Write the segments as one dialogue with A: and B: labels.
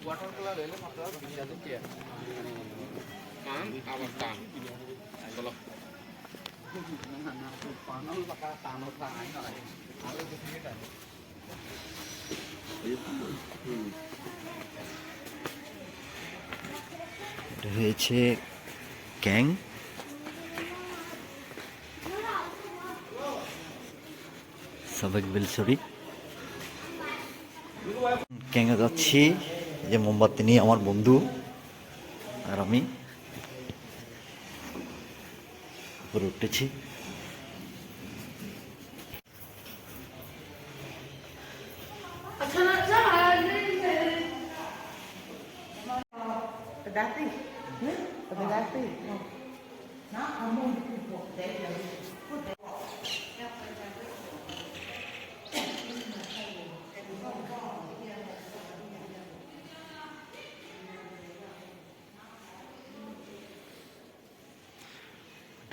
A: এটা হয়েছে ক্যাং, সাবেক বেলসরি। ক্যাঙে যাচ্ছি, যে মোমবাতি নিয়ে আমার বন্ধু আর আমি উপরে উঠেছি।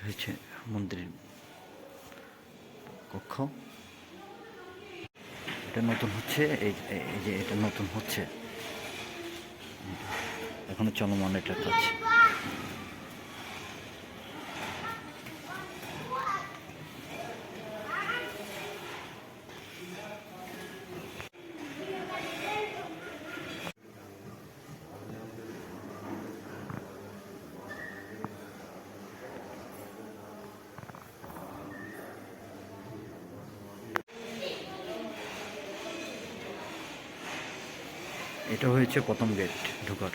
A: হয়েছে মন্দিরের কক্ষ, এটা নতুন হচ্ছে। এই যে এটা নতুন হচ্ছে, এখনো চলমান এটা কাজ। এটা হয়েছে প্রথম গেট ঢোকার।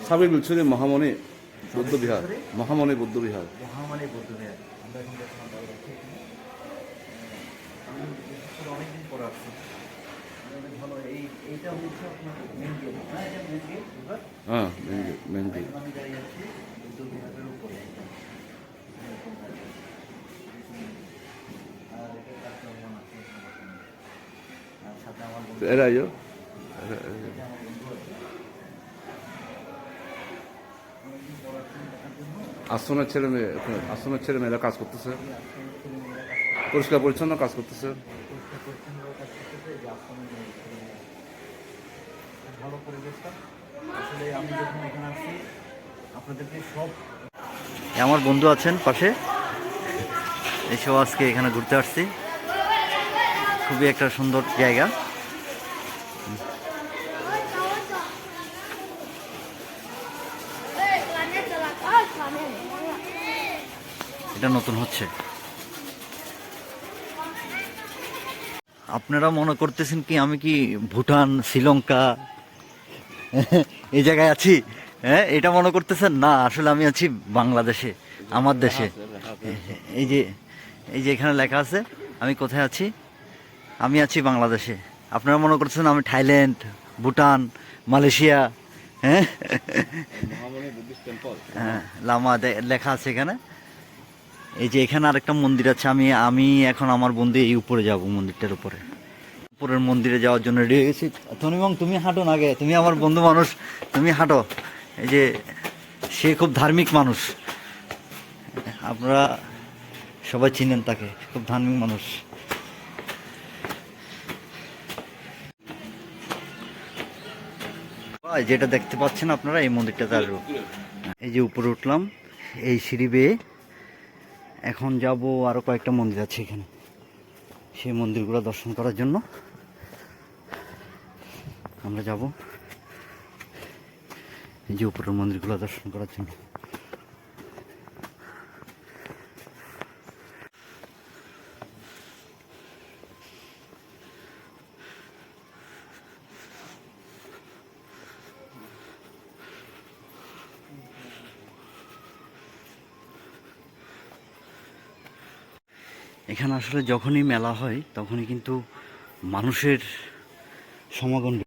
B: সাবেক বেলসরি মহামণি বৌদ্ধ বিহার, মহামণি বৌদ্ধ বিহার।
A: অনেকদিন পরে আসছি, ভালো। এইটা হচ্ছে আপনার মেন গেট,
B: হ্যাঁ মেন গেট।
A: আমি দাঁড়িয়ে আছি বৌদ্ধ বিহারের উপরে।
B: এরা আশ্রমের ছেলে মেয়েরা কাজ করতেছে, পরিষ্কার পরিচ্ছন্ন কাজ করতেছে।
A: ভালো পরিবেশটা আসলে আমি যখন এখানে আসছি আপনাদেরকে সব। আমার বন্ধু আছেন পাশে, এসব আজকে এখানে ঘুরতে আসছি। খুবই একটা সুন্দর জায়গা। এটা নতুন হচ্ছে। আপনারা মনে করতেছেন কি আমি কি ভুটান, শ্রীলঙ্কা এই জায়গায় আছি? হ্যাঁ, এটা মনে করতেছেন না, আসলে আমি আছি বাংলাদেশে, আমার দেশে। এই যে এখানে লেখা আছে আমি কোথায় আছি, আমি আছি বাংলাদেশে। আপনারা মনে করতেছেন আমি থাইল্যান্ড, ভুটান, মালয়েশিয়া। হ্যাঁ, হ্যাঁ, লামা লেখা আছে এখানে। এই যে এখানে আরেকটা মন্দির আছে। আমি এখন আমার বন্ধু এই উপরে যাব, মন্দিরটার উপরের মন্দিরে যাওয়ার জন্য রেডি হয়ে গেছি। তনিমং তুমি হাঁটো না আগে, তুমি আমার বন্ধু মানুষ, তুমি হাঁটো। এই যে সে খুব ধার্মিক মানুষ, আপনারা সবাই চিনেন তাকে, খুব ধার্মিক মানুষ। যেটা দেখতে পাচ্ছেন আপনারা, এই মন্দিরটাতে আসবো। এই যে উপরে উঠলাম এই সিঁড়ি বেয়ে, এখন যাব আরো কয়েকটা মন্দির আছে এখানে, সেই মন্দিরগুলো দর্শন করার জন্য আমরা যাব। এই যে উপরের মন্দিরগুলো দর্শন করার জন্য। এখানে আসলে যখনই মেলা হয় তখনই কিন্তু মানুষের সমাগম